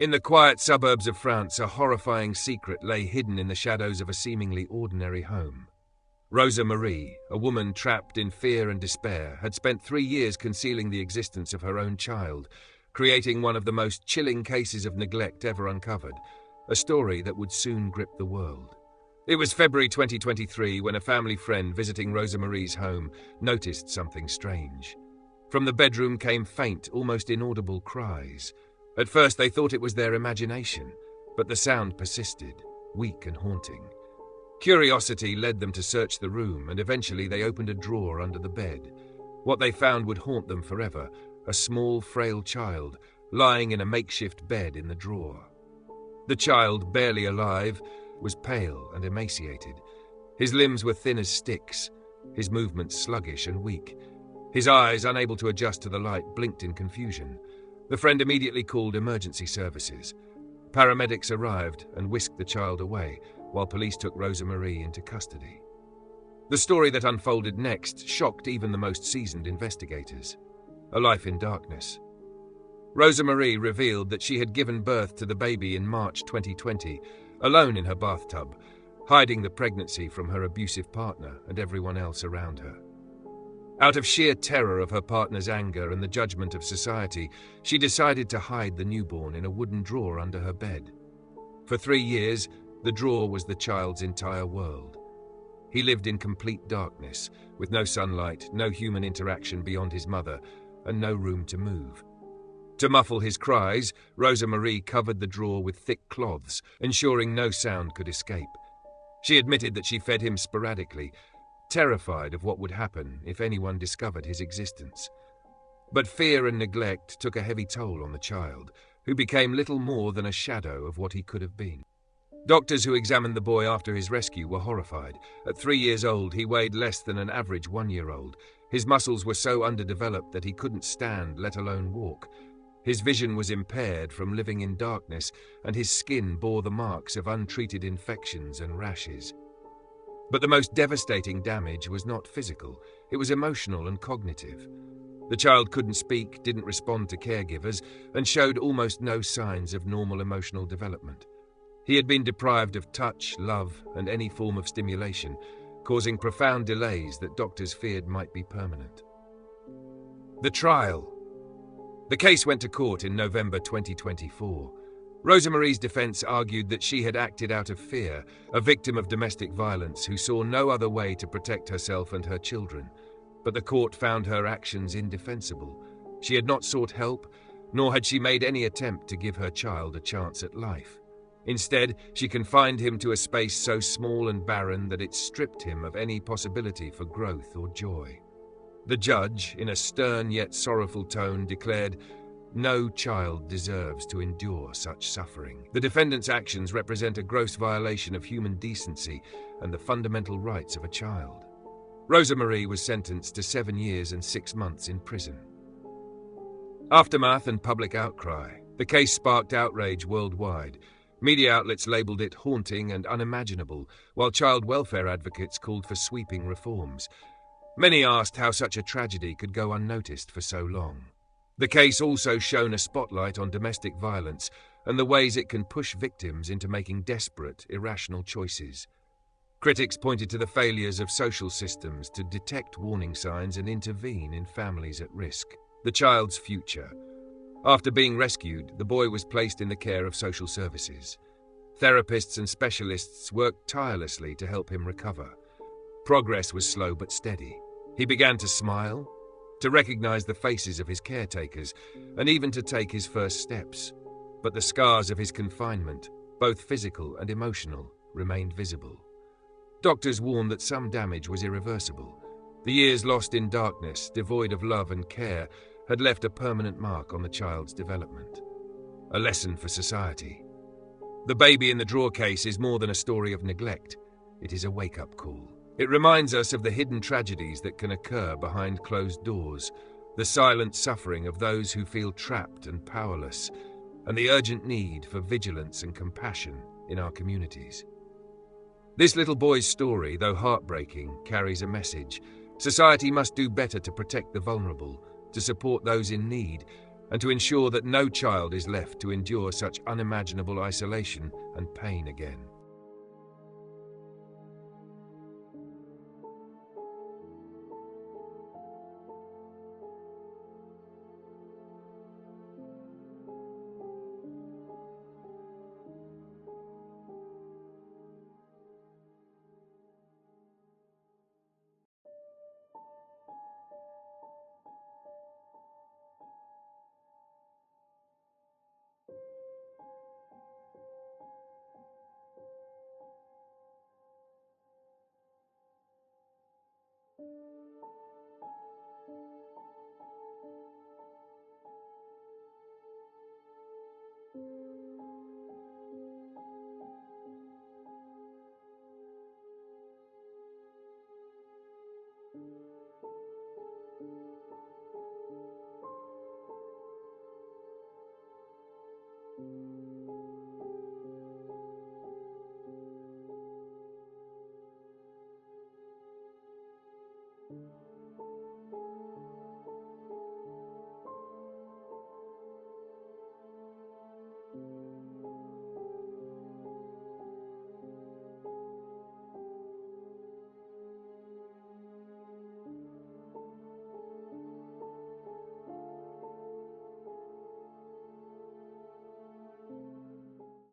In the quiet suburbs of France, a horrifying secret lay hidden in the shadows of a seemingly ordinary home. Rosa Marie, a woman trapped in fear and despair, had spent 3 years concealing the existence of her own child, creating one of the most chilling cases of neglect ever uncovered, a story that would soon grip the world. It was February 2023 when a family friend visiting Rosa Marie's home noticed something strange. From the bedroom came faint, almost inaudible cries. At first they thought it was their imagination, but the sound persisted, weak and haunting. Curiosity led them to search the room, and eventually they opened a drawer under the bed. What they found would haunt them forever: a small, frail child lying in a makeshift bed in the drawer. The child, barely alive, was pale and emaciated. His limbs were thin as sticks, his movements sluggish and weak. His eyes, unable to adjust to the light, blinked in confusion. The friend immediately called emergency services. Paramedics arrived and whisked the child away, while police took Rosa Marie into custody. The story that unfolded next shocked even the most seasoned investigators. A life in darkness. Rosa Marie revealed that she had given birth to the baby in March 2020, alone in her bathtub, hiding the pregnancy from her abusive partner and everyone else around her. Out of sheer terror of her partner's anger and the judgment of society, she decided to hide the newborn in a wooden drawer under her bed. For 3 years, the drawer was the child's entire world. He lived in complete darkness, with no sunlight, no human interaction beyond his mother, and no room to move. To muffle his cries, Rosa Marie covered the drawer with thick cloths, ensuring no sound could escape. She admitted that she fed him sporadically, terrified of what would happen if anyone discovered his existence. But fear and neglect took a heavy toll on the child, who became little more than a shadow of what he could have been. Doctors who examined the boy after his rescue were horrified. At 3 years old, he weighed less than an average 1-year-old. His muscles were so underdeveloped that he couldn't stand, let alone walk. His vision was impaired from living in darkness, and his skin bore the marks of untreated infections and rashes. But the most devastating damage was not physical, it was emotional and cognitive. The child couldn't speak, didn't respond to caregivers, and showed almost no signs of normal emotional development. He had been deprived of touch, love, and any form of stimulation, causing profound delays that doctors feared might be permanent. The trial. The case went to court in November 2024. Rosa Marie's defense argued that she had acted out of fear, a victim of domestic violence who saw no other way to protect herself and her children. But the court found her actions indefensible. She had not sought help, nor had she made any attempt to give her child a chance at life. Instead, she confined him to a space so small and barren that it stripped him of any possibility for growth or joy. The judge, in a stern yet sorrowful tone, declared, "No child deserves to endure such suffering. The defendant's actions represent a gross violation of human decency and the fundamental rights of a child." Rosa Marie was sentenced to 7 years and 6 months in prison. Aftermath and public outcry. The case sparked outrage worldwide. Media outlets labeled it haunting and unimaginable, while child welfare advocates called for sweeping reforms. Many asked how such a tragedy could go unnoticed for so long. The case also shone a spotlight on domestic violence and the ways it can push victims into making desperate, irrational choices. Critics pointed to the failures of social systems to detect warning signs and intervene in families at risk. The child's future. After being rescued, the boy was placed in the care of social services. Therapists and specialists worked tirelessly to help him recover. Progress was slow but steady. He began to smile, to recognize the faces of his caretakers, and even to take his first steps. But the scars of his confinement, both physical and emotional, remained visible. Doctors warned that some damage was irreversible. The years lost in darkness, devoid of love and care, had left a permanent mark on the child's development. A lesson for society. The baby in the drawer case is more than a story of neglect. It is a wake-up call. It reminds us of the hidden tragedies that can occur behind closed doors, the silent suffering of those who feel trapped and powerless, and the urgent need for vigilance and compassion in our communities. This little boy's story, though heartbreaking, carries a message. Society must do better to protect the vulnerable, to support those in need, and to ensure that no child is left to endure such unimaginable isolation and pain again.